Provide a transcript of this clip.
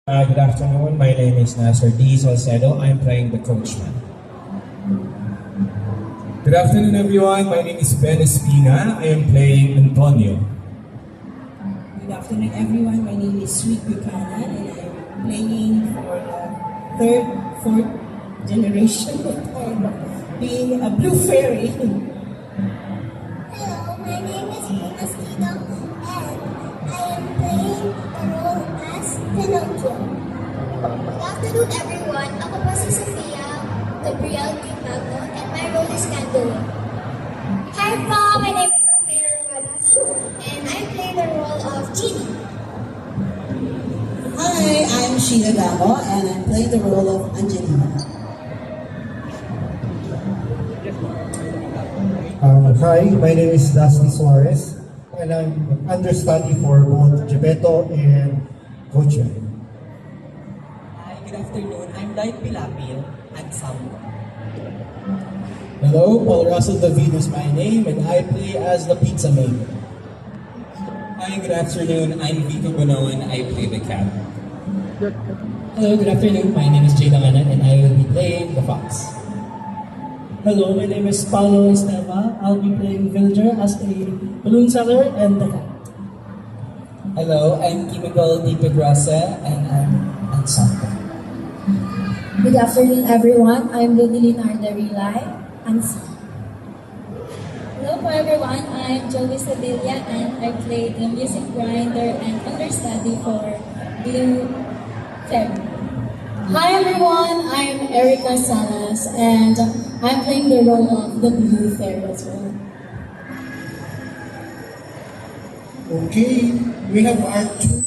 Good afternoon. My name is Nasser D. Salcedo. I'm playing the coachman. Good afternoon, everyone. My name is Ben Espina. I am playing Antonio. Good afternoon, everyone. My name is Sweet Buchanan, and I'm playing for the third, fourth generation of being a blue fairy. Hello, my name is Luna Stino, and I am playing the role as Pinocchio. Good afternoon, everyone. Ako po si Sofia Gabriel Quintato, and my role is Candela. Hi po, my name is Sofia Romanas, and I play the role of Genie. Hi, I'm Sheila Damo, and I'm playing the role of Angelina. Hi, my name is Dusty Suarez, and I'm understudy for both Geppetto and Coachman. Hi, good afternoon. I'm Light Pilapil at Sambo. Hello, Paul Russell David is my name, and I play as the pizza maker. Hi, good afternoon. I'm Vito Bonoan. I play the cat. Hello, good afternoon. My name is Jay Danganan, and I will be playing the fox. Hello, my name is Paulo Esteva. I'll be playing Villager as a balloon seller and the cat. Hello, I'm Kimiko Di Pedrosa, and I'm Ansampo. Good afternoon, everyone. I'm Lily Nardarilay, Ansi. Hello po, everyone. I'm Joey Sevilla, and I play the music grinder and understudy for Blue Fairy. Hi, everyone. I'm Erica Salas, and I'm playing the role of the Blue Fairy as well. Okay, we have our two